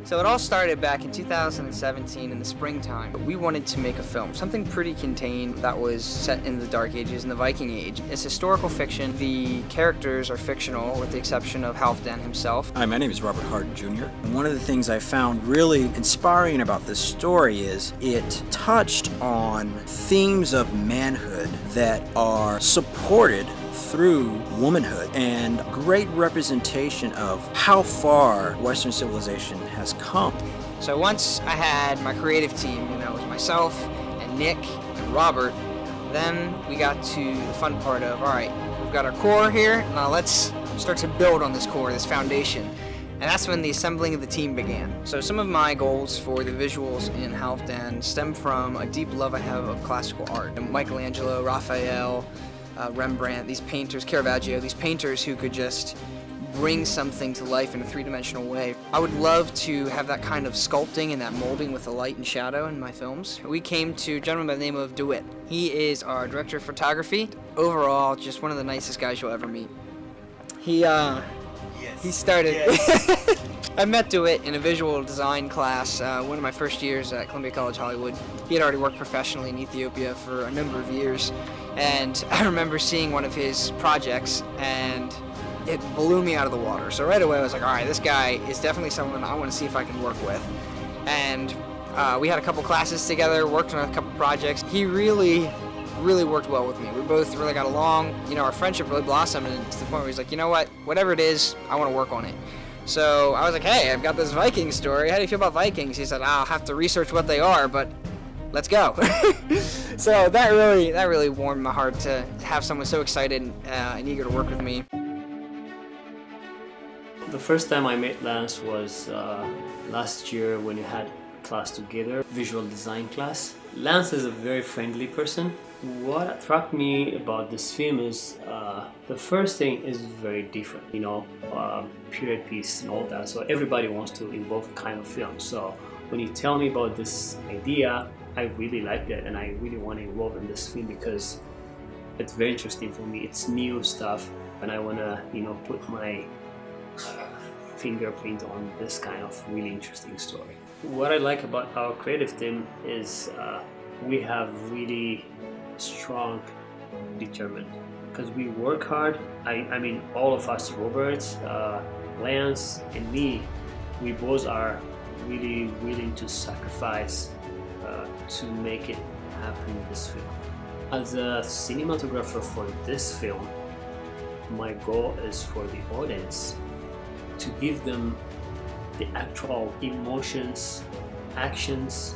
So it all started back in 2017 in the springtime. We wanted to make a film, something pretty contained that was set in the Dark Ages, in the Viking Age. It's historical fiction. The characters are fictional with the exception of Halfdanr himself. Hi, my name is Robert Hart Jr. One of the things I found really inspiring about this story is it touched on themes of manhood that are supported through womanhood and great representation of how far Western civilization has come. So once I had my creative team, it was myself and Nick and Robert, then we got to the fun part of, all right, we've got our core here, now let's start to build on this core, this foundation. And that's when the assembling of the team began. So some of my goals for the visuals in Halfdanr stem from a deep love I have of classical art. Michelangelo, Raphael, Rembrandt, these painters, Caravaggio, these painters who could just bring something to life in a three-dimensional way. I would love to have that kind of sculpting and that molding with the light and shadow in my films. We came to a gentleman by the name of Dawit. He is our director of photography. Overall, just one of the nicest guys you'll ever meet. He started... Yes. I met Dawit in a visual design class one of my first years at Columbia College Hollywood. He had already worked professionally in Ethiopia for a number of years, and I remember seeing one of his projects and it blew me out of the water. So right away I was like, all right, this guy is definitely someone I want to see if I can work with. And we had a couple classes together, worked on a couple projects. He really worked well with me. We both really got along. Our friendship really blossomed, and to the point where he's like, you know what, whatever it is, I want to work on it. So I was like, hey, I've got this Viking story. How do you feel about Vikings? He said, I'll have to research what they are, but let's go. So that really warmed my heart to have someone so excited and eager to work with me. The first time I met Lance was last year when we had class together, visual design class. Lance is a very friendly person. What attracted me about this film is the first thing is very different, period piece and all that. So everybody wants to involve a kind of film. So when you tell me about this idea, I really like that, and I really want to involve in this film because it's very interesting for me. It's new stuff, and I want to, put my fingerprint on this kind of really interesting story. What I like about our creative team is we have really strong, determined, because we work hard. I mean, all of us, Robert, Lance, and me, we both are really willing to sacrifice to make it happen in this film. As a cinematographer for this film, my goal is for the audience to give them the actual emotions, actions,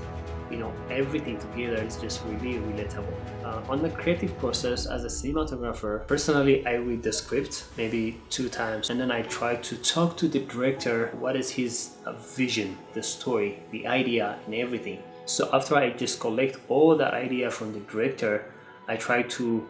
everything together is just really relatable. On the creative process as a cinematographer, personally I read the script maybe 2 times, and then I try to talk to the director what is his vision, the story, the idea and everything. So after I just collect all that idea from the director, I try to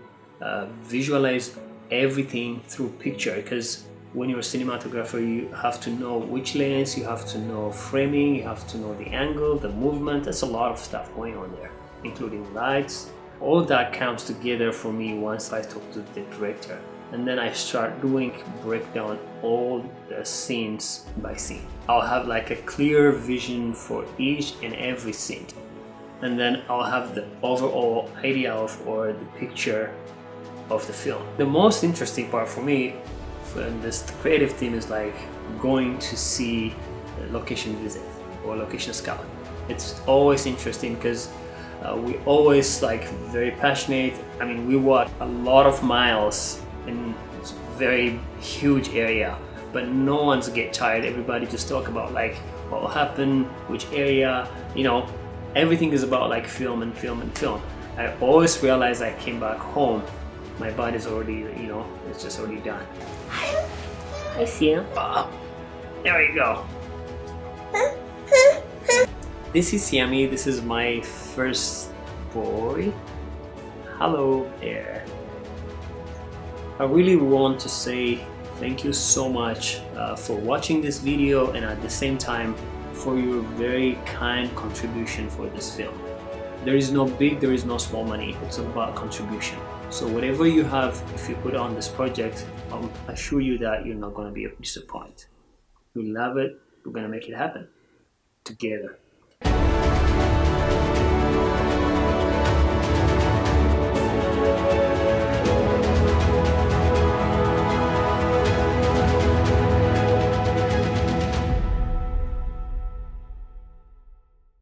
visualize everything through picture, because when you're a cinematographer, you have to know which lens, you have to know framing, you have to know the angle, the movement. That's a lot of stuff going on there, including lights. All that comes together for me once I talk to the director. And then I start breakdown all the scenes by scene. I'll have like a clear vision for each and every scene. And then I'll have the overall idea or the picture of the film. The most interesting part for me and this creative team is like going to see a location visit or location scout. It's always interesting because we always very passionate. I mean, we walk a lot of miles in a very huge area, but no one's get tired. Everybody just talk about what will happen, which area, everything is about film and film and film. I always realize I came back home, my body's already, it's just already done. I see him. Oh, there we go. This is Yami. This is my first boy. Hello there. I really want to say thank you so much for watching this video, and at the same time for your very kind contribution for this film. There is no big, there is no small money. It's about contribution. So whatever you have, if you put on this project, I'll assure you that you're not going to be disappointed. You love it, we're going to make it happen. together.